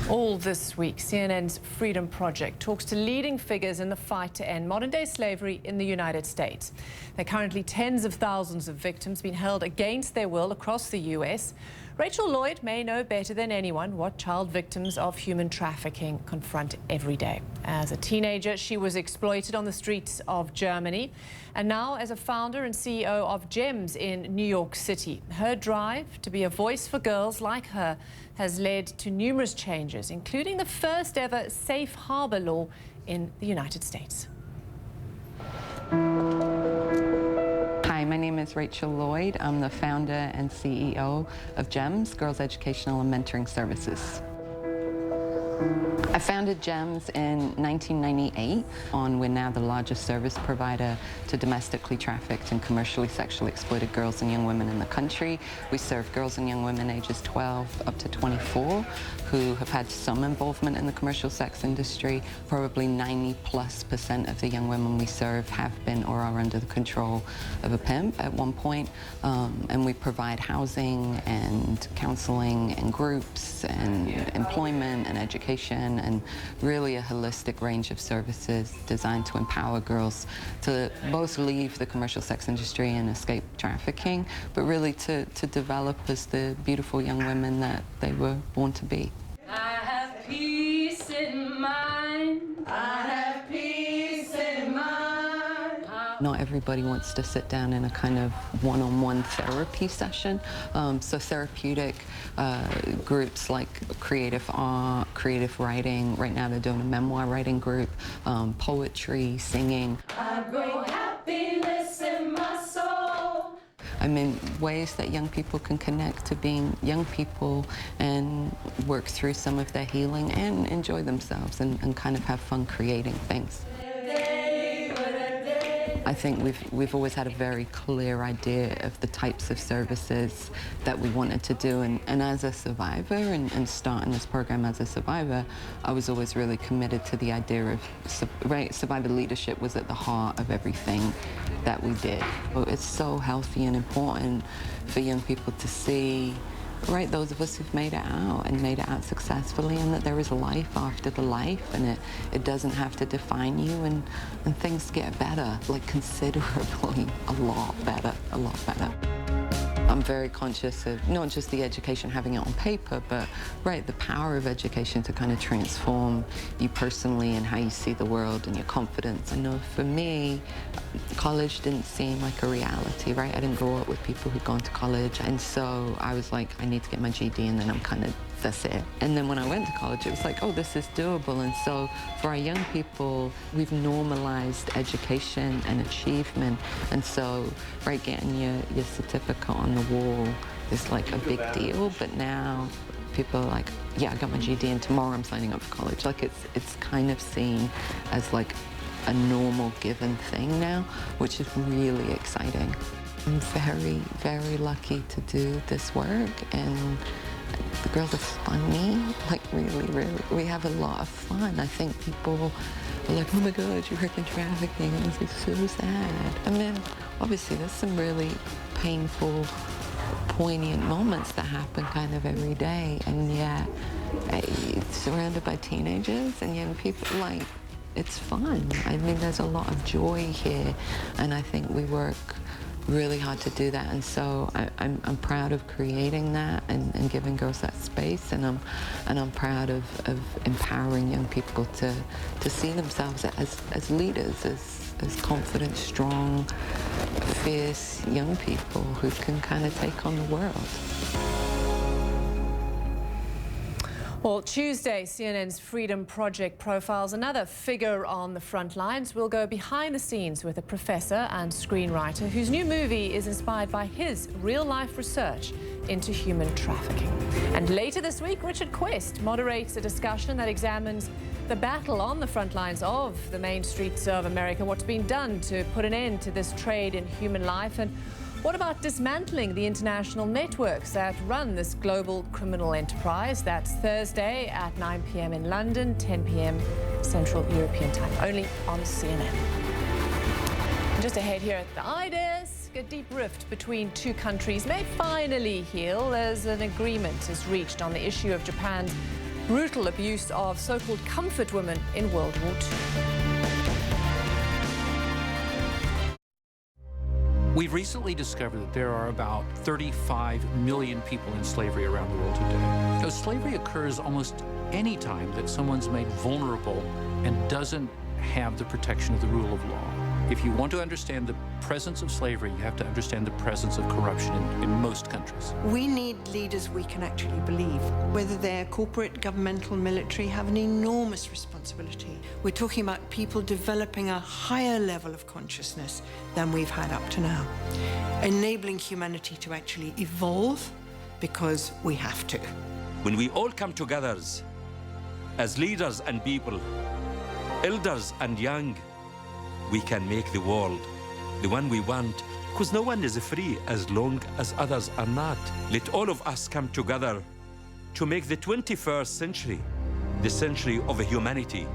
All this week, CNN's Freedom Project talks to leading figures in the fight to end modern-day slavery in the United States. There are currently tens of thousands of victims being held against their will across the U.S. Rachel Lloyd may know better than anyone what child victims of human trafficking confront every day. As a teenager, she was exploited on the streets of Germany, and now as a founder and CEO of GEMS in New York City. Her drive to be a voice for girls like her has led to numerous changes, including the first ever safe harbor law in the United States. Hi, my name is Rachel Lloyd. I'm the founder and CEO of GEMS, Girls Educational and Mentoring Services. I founded GEMS in 1998. We're now the largest service provider to domestically trafficked and commercially sexually exploited girls and young women in the country. We serve girls and young women ages 12 up to 24 who have had some involvement in the commercial sex industry. Probably 90+% of the young women we serve have been or are under the control of a pimp at one point. And we provide housing and counseling and groups and employment and education, and really a holistic range of services designed to empower girls to both leave the commercial sex industry and escape trafficking, but really to develop as the beautiful young women that they were born to be. I have peace in mind. I have peace in mind. Not everybody wants to sit down in a kind of one-on-one therapy session. So therapeutic groups like creative art, creative writing. Right now they're doing a memoir writing group, poetry, singing. I grow happiness in my soul. I mean, ways that young people can connect to being young people and work through some of their healing and enjoy themselves and kind of have fun creating things. I think we've always had a very clear idea of the types of services that we wanted to do, and as a survivor and starting this program as a survivor, I was always really committed to the idea of survivor leadership was at the heart of everything that we did. It's so healthy and important for young people to see, right, those of us who've made it out and made it out successfully, and that there is a life after the life, and it doesn't have to define you, and things get better, like considerably a lot better. I'm very conscious of not just the education, having it on paper, but right, the power of education to kind of transform you personally and how you see the world and your confidence. I know for me, college didn't seem like a reality, right? I didn't grow up with people who'd gone to college, and so I was like, I need to get my GED, and then I'm kind of, that's it. And then when I went to college, it was like, oh, this is doable. And so for our young people, we've normalized education and achievement. And so, right, getting your certificate on the wall is like a big deal. But now people are like, yeah, I got my GED and tomorrow I'm signing up for college. Like it's kind of seen as like a normal given thing now, which is really exciting. I'm very, very lucky to do this work, and the girls are funny, like really. We have a lot of fun. I think people are like, oh my God, you're working trafficking. And it's like so sad. I mean, obviously there's some really painful, poignant moments that happen kind of every day. And yet, surrounded by teenagers and young people, like, it's fun. I mean, there's a lot of joy here. And I think we work really hard to do that, and so I'm proud of creating that and giving girls that space, and I'm proud of empowering young people to see themselves as leaders, as confident, strong, fierce young people who can kind of take on the world. Well, Tuesday, CNN's Freedom Project profiles another figure on the front lines. We'll go behind the scenes with a professor and screenwriter whose new movie is inspired by his real-life research into human trafficking. And later this week, Richard Quest moderates a discussion that examines the battle on the front lines of the main streets of America, what's being done to put an end to this trade in human life, and what about dismantling the international networks that run this global criminal enterprise? That's Thursday at 9 p.m. in London, 10 p.m. Central European Time, only on CNN. And just ahead here at the iDesk, a deep rift between two countries may finally heal as an agreement is reached on the issue of Japan's brutal abuse of so-called comfort women in World War II. We've recently discovered that there are about 35 million people in slavery around the world today. So slavery occurs almost any time that someone's made vulnerable and doesn't have the protection of the rule of law. If you want to understand the presence of slavery, you have to understand the presence of corruption in most countries. We need leaders we can actually believe. Whether they're corporate, governmental, military, have an enormous responsibility. We're talking about people developing a higher level of consciousness than we've had up to now, enabling humanity to actually evolve because we have to. When we all come together as leaders and people, elders and young, we can make the world the one we want, because no one is free as long as others are not. Let all of us come together to make the 21st century the century of humanity.